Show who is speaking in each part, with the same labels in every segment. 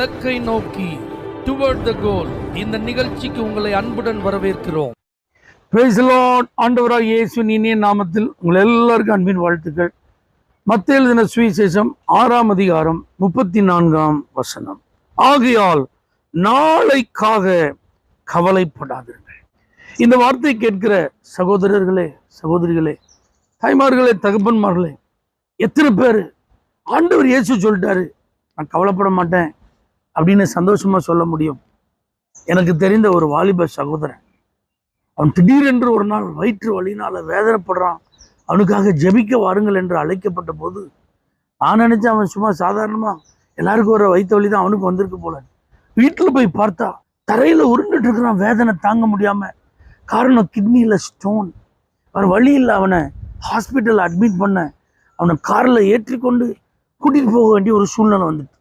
Speaker 1: இலக்கை நோக்கி டுவர்ட் த கோல் இந்த நிகழ்ச்சிக்கு உங்களை அன்புடன் வரவேற்கிறோம்.
Speaker 2: Praise the Lord. ஆண்டவராகிய இயேசுவின் இனிய நாமத்தில் உங்கள் எல்லாருக்கும் அன்பின் வாழ்த்துக்கள். மத்தேயு எழுதின சுவிசேஷம் 6ஆம் அதிகாரம் 34ஆம் வசனம். ஆகையால் நாளைக்காக கவலைப்படாதீர்கள். இந்த வார்த்தை கேட்கிற சகோதரர்களே, சகோதரிகளே, தாய்மார்களே, தகப்பன்மார்களே, எத்தனை பேர் ஆண்டவர் இயேசு சொல்லிட்டாரு, நான் கவலைப்பட மாட்டேன் அப்படின்னு சந்தோஷமா சொல்ல முடியும்? எனக்கு தெரிந்த ஒரு வாலிப சகோதரன், அவன் திடீரென்று ஒரு நாள் வயிற்று வலினால வேதனைப்படுறான். அவனுக்காக ஜெபிக்க வாருங்கள் என்று அழைக்கப்பட்ட போது நான் நினைச்சேன் அவன் சும்மா சாதாரணமா எல்லாருக்கும் ஒரு வயிற்று வலி தான் அவனுக்கு வந்திருக்கு போல. வீட்டில் போய் பார்த்தா தரையில உருண்டுட்டு இருக்கிறான், வேதனை தாங்க முடியாம. காரணம் கிட்னியில ஸ்டோன். வேற வழி இல்லை, அவனை ஹாஸ்பிட்டல் அட்மிட் பண்ண, அவனை கார்ல ஏற்றி கொண்டு கூட்டிட்டு போக வேண்டிய ஒரு சூழ்நிலை வந்துட்டு.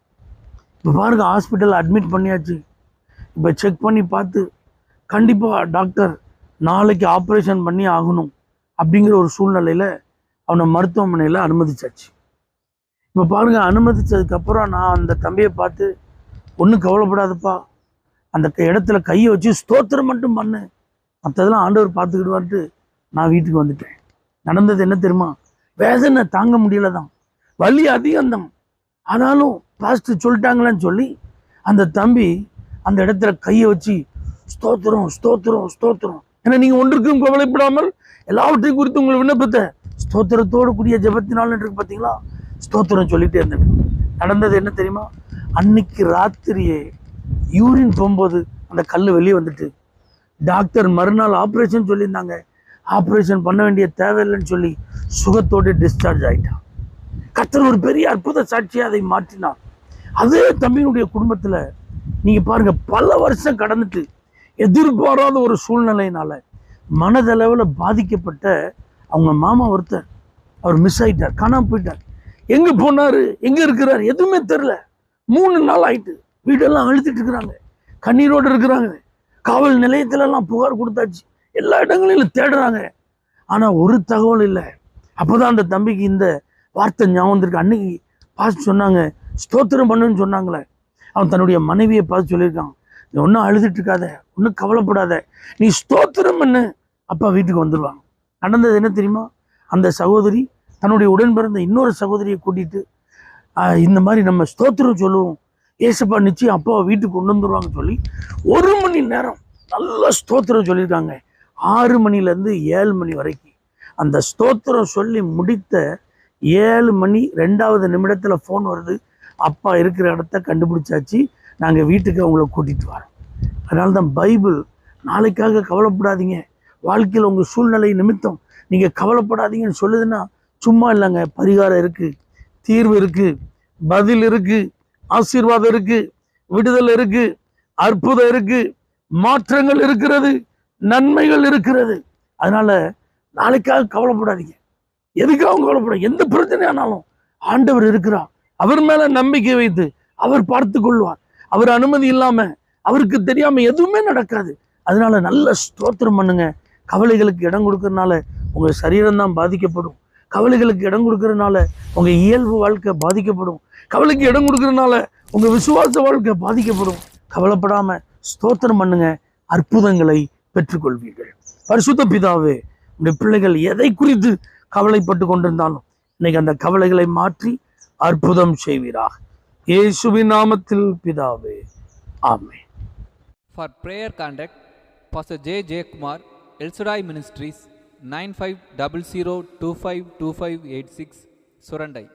Speaker 2: இப்போ பாருங்க, ஹாஸ்பிட்டல் அட்மிட் பண்ணியாச்சு. இப்போ செக் பண்ணி பார்த்து கண்டிப்பாக டாக்டர் நாளைக்கு ஆப்ரேஷன் பண்ணி ஆகணும் அப்படிங்கிற ஒரு சூழ்நிலையில் அவனை மருத்துவமனையில் அனுமதிச்சாச்சு. இப்போ பாருங்க, அனுமதிச்சதுக்கப்புறம் நான் அந்த தம்பியை பார்த்து, ஒன்றும் கவலைப்படாதப்பா, அந்த இடத்துல கையை வச்சு ஸ்தோத்திரம் மட்டும் பண்ணு, மற்றதெல்லாம் ஆண்டவர் பார்த்துக்கிடுவார்ட்டு நான் வீட்டுக்கு வந்துட்டேன். நடந்தது என்ன தெரியுமா? வேதனை தாங்க முடியல தான், வலி அதிகம்தான். ஆனாலும் பாஸ்டர் சொல்லிட்டாங்களான்னு சொல்லி அந்த தம்பி அந்த இடத்துல கையை வச்சு ஸ்தோத்திரம் ஸ்தோத்திரம் ஸ்தோத்திரம். ஏன்னா நீங்கள் ஒன்றுக்கும் கவலைப்படாமல் எல்லாவற்றையும் குறித்து உங்களை விண்ணப்பத்தை ஸ்தோத்திரத்தோடு கூடிய ஜெபத்தினால் இருக்கு பார்த்தீங்களா, ஸ்தோத்திரம் சொல்லிட்டே இருந்தேன். நடந்தது என்ன தெரியுமா? அன்னைக்கு ராத்திரியே யூரின் போகும்போது அந்த கல் வெளியே வந்துட்டு, டாக்டர் மறுநாள் ஆப்ரேஷன் சொல்லியிருந்தாங்க, ஆப்ரேஷன் பண்ண வேண்டிய தேவையில்லைன்னு சொல்லி சுகத்தோடு டிஸ்சார்ஜ் ஆகிட்டான். கர்த்தர் ஒரு பெரிய அற்புத சாட்சியாக அதை மாற்றினார். அதே தம்பியினுடைய குடும்பத்தில் நீங்கள் பாருங்க, பல வருஷம் கடந்துட்டு எதிர்பாராத ஒரு சூழ்நிலையினால மனதளவில் பாதிக்கப்பட்ட அவங்க மாமா ஒருத்தர், அவர் மிஸ் ஆகிட்டார், காணாமல் போயிட்டார். எங்கே போனார், எங்கே இருக்கிறார் எதுவுமே தெரில. 3 நாள் ஆயிட்டு, வீடெல்லாம் அழுத்திட்டு இருக்கிறாங்க, கண்ணீரோடு இருக்கிறாங்க. காவல் நிலையத்திலலாம் புகார் கொடுத்தாச்சு, எல்லா இடங்களிலும் தேடுறாங்க. ஆனால் ஒரு தகவல் இல்லை. அப்போதான் அந்த தம்பிக்கு இந்த வார்த்தை ஞாபகம் வந்திருக்கு. அன்னைக்கு பார்த்து சொன்னாங்க, ஸ்தோத்திரம் பண்ணுன்னு சொன்னாங்களே. அவன் தன்னுடைய மனைவியை பார்த்து சொல்லியிருக்கான், நீ ஒன்றும் அழுதுட்டு இருக்காத, ஒன்றும் கவலைப்படாத, நீ ஸ்தோத்திரம் பண்ணு, அப்பா வீட்டுக்கு வந்துடுவாங்க. நடந்தது என்ன தெரியுமா? அந்த சகோதரி தன்னுடைய உடன் பிறந்த இன்னொரு சகோதரியை கூட்டிட்டு, இந்த மாதிரி நம்ம ஸ்தோத்திரம் சொல்லுவோம், ஏசப்பா நிச்சயம் அப்பாவை வீட்டுக்கு கொண்டு வந்துடுவாங்க சொல்லி 1 மணி நேரம் நல்லா ஸ்தோத்திரம் சொல்லியிருக்காங்க. 6 மணிலேருந்து 7 மணி வரைக்கும். அந்த ஸ்தோத்திரம் சொல்லி முடித்த 7 மணி 2வது நிமிடத்தில் ஃபோன் வருது, அப்பா இருக்கிற இடத்த கண்டுபிடிச்சாச்சு, நாங்கள் வீட்டுக்கு அவங்கள கூட்டிகிட்டு வரோம். அதனால தான் பைபிள் நாளைக்காக கவலைப்படாதீங்க, வாழ்க்கையில் உங்கள் சூழ்நிலை நிமித்தம் நீங்கள் கவலைப்படாதீங்கன்னு சொல்லுதுன்னா சும்மா இல்லைங்க. பரிகாரம் இருக்குது, தீர்வு இருக்குது, பதில் இருக்குது, ஆசீர்வாதம் இருக்குது, விடுதலை இருக்குது, அற்புதம் இருக்குது, மாற்றங்கள் இருக்கிறது, நன்மைகள் இருக்கிறது. அதனால நாளைக்காக கவலைப்படாதீங்க. எதுக்காக கவலைப்பட? எந்த பிரச்சனை ஆனாலும் ஆண்டவர் இருக்கிறார். அவர் மேல நம்பிக்கை வைத்து அவர் பார்த்து கொள்வார். அவர் அனுமதி இல்லாம, அவருக்கு தெரியாம எதுவுமே நடக்காது. அதனால நல்ல ஸ்தோத்திரம் பண்ணுங்க. கவலைகளுக்கு இடம் கொடுக்கறதுனால உங்க சரீரம் தான் பாதிக்கப்படும். கவலைகளுக்கு இடம் கொடுக்கறதுனால உங்க இயல்பு வாழ்க்கை பாதிக்கப்படும். கவலைக்கு இடம் கொடுக்கறதுனால உங்க விசுவாச வாழ்க்கை பாதிக்கப்படும். கவலைப்படாம ஸ்தோத்திரம் பண்ணுங்க, அற்புதங்களை பெற்றுக்கொள்வீர்கள். பரிசுத்த பிதாவே, உங்களுடைய பிள்ளைகள் எதை குறித்து கவலைப்பட்டு கொண்டிருந்தாலும் இன்னைக்கு அந்த கவலைகளை மாற்றி அற்புதம் செய்வீராக. இயேசுவின் நாமத்தில் பிதாவே, ஆமென்.
Speaker 3: For prayer contact, Pastor J. J. Kumar, El Shaddai Ministries, 9500252586, Surandai.